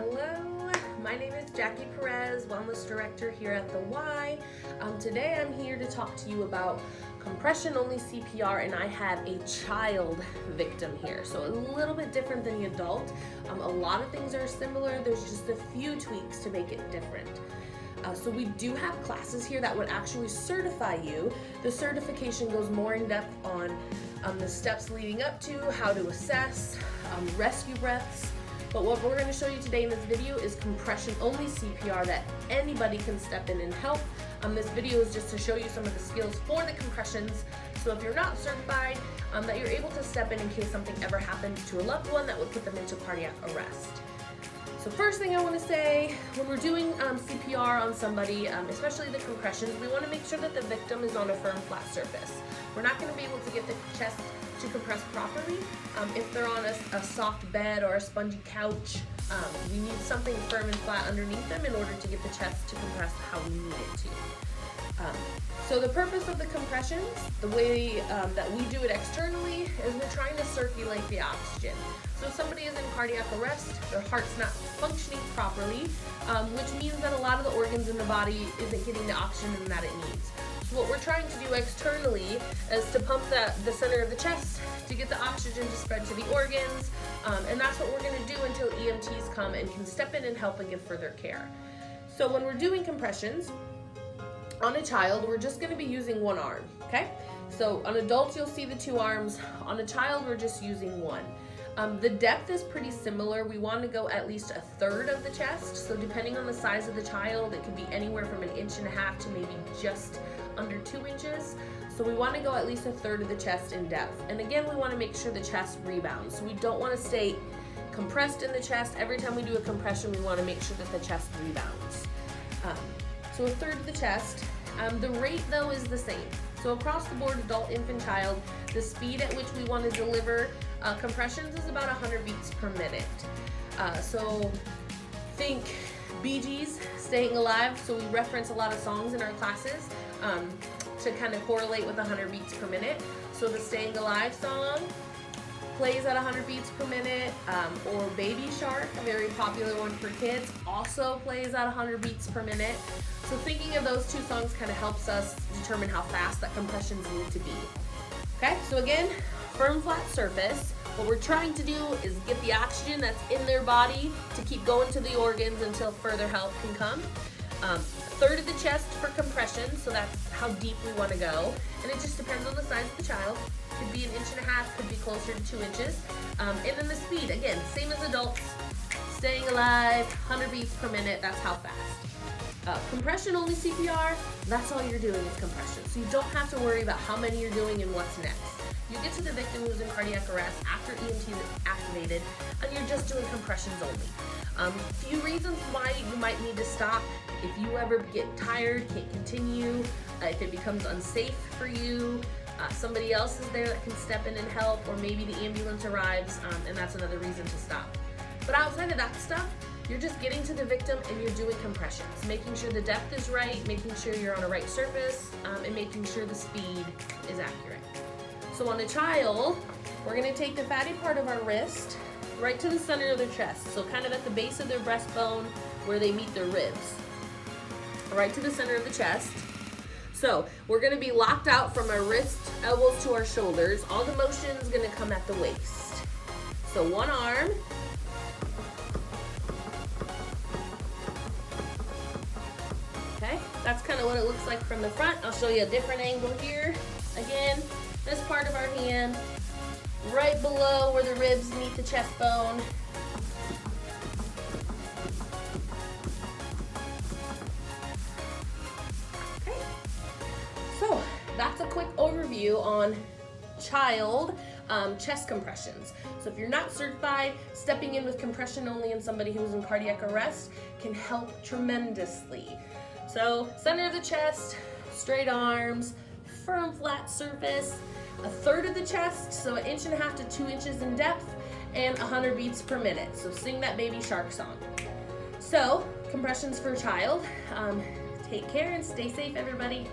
Hello, my name is Jackie Perez, Wellness Director here at the Y. Today I'm here to talk to you about compression-only CPR, and I have a child victim here. So a little bit different than the adult. A lot of things are similar, there's just a few tweaks to make it different. So we do have classes here that would actually certify you. The certification goes more in depth on the steps leading up to, how to assess, rescue breaths. But what we're going to show you today in this video is compression-only CPR that anybody can step in and help. This video is just to show you some of the skills for the compressions. So if you're not certified, that you're able to step in case something ever happens to a loved one that would put them into cardiac arrest. So first thing I want to say, when we're doing CPR on somebody, especially the compressions, we want to make sure that the victim is on a firm, flat surface. We're not going to be able to get the chest to compress properly if they're on a soft bed or a spongy couch. We need something firm and flat underneath them in order to get the chest to compress how we need it to. So the purpose of the compressions, the way that we do it externally, is we're trying to circulate the oxygen. So if somebody is in cardiac arrest, their heart's not functioning properly, which means that a lot of the organs in the body isn't getting the oxygen that it needs. So what we're trying to do externally is to pump the center of the chest to get the oxygen to spread to the organs, and that's what we're going to do until EMTs come and can step in and help and give further care. So when we're doing compressions on a child, we're just going to be using one arm, okay? So on adults, you'll see the two arms. On a child, we're just using one. The depth is pretty similar. We want to go at least 1/3 of the chest. So depending on the size of the child, it could be anywhere from 1.5 inches to maybe just under 2 inches. So we want to go at least 1/3 of the chest in depth. And again, we want to make sure the chest rebounds. So we don't want to stay compressed in the chest. Every time we do a compression, we want to make sure that the chest rebounds. So 1/3 of the chest. The rate though is the same. So across the board, adult, infant, child, the speed at which we want to deliver compressions is about 100 beats per minute. So think Bee Gees, Staying Alive. So we reference a lot of songs in our classes to kind of correlate with 100 beats per minute. So the Staying Alive song plays at 100 beats per minute, or Baby Shark, a very popular one for kids, also plays at 100 beats per minute. So thinking of those two songs kind of helps us determine how fast that compressions need to be. Okay, so again, firm, flat surface. What we're trying to do is get the oxygen that's in their body to keep going to the organs until further help can come. 1/3 of the chest for compression, so that's how deep we want to go. And it just depends on the size of the child. Could be 1.5 inches, could be closer to 2 inches. And then the speed, again, same as adults. Staying alive, 100 beats per minute, that's how fast. Compression only CPR, that's all you're doing is compression. So you don't have to worry about how many you're doing and what's next. You get to the victim who's in cardiac arrest after EMT is activated, and you're just doing compressions only. Few reasons why you might need to stop. If you ever get tired, can't continue, if it becomes unsafe for you, somebody else is there that can step in and help, or maybe the ambulance arrives, and that's another reason to stop. But outside of that stuff, you're just getting to the victim and you're doing compressions, making sure the depth is right, making sure you're on a right surface, and making sure the speed is accurate. So on a child, we're going to take the fatty part of our wrist right to the center of their chest, so kind of at the base of their breastbone where they meet their ribs, right to the center of the chest. So we're going to be locked out from our wrist, elbows to our shoulders. All the motion is going to come at the waist. So one arm. Okay, that's kind of what it looks like from the front. I'll show you a different angle here. Again, this part of our hand, right below where the ribs meet the chest bone. Okay, so that's a quick overview on child chest compressions. So if you're not certified, stepping in with compression only in somebody who's in cardiac arrest can help tremendously. So center of the chest, straight arms, firm flat surface, 1/3 of the chest, so 1.5 inches to 2 inches in depth, and 100 beats per minute. So sing that Baby Shark song. So compressions for a child. Take care and stay safe, everybody.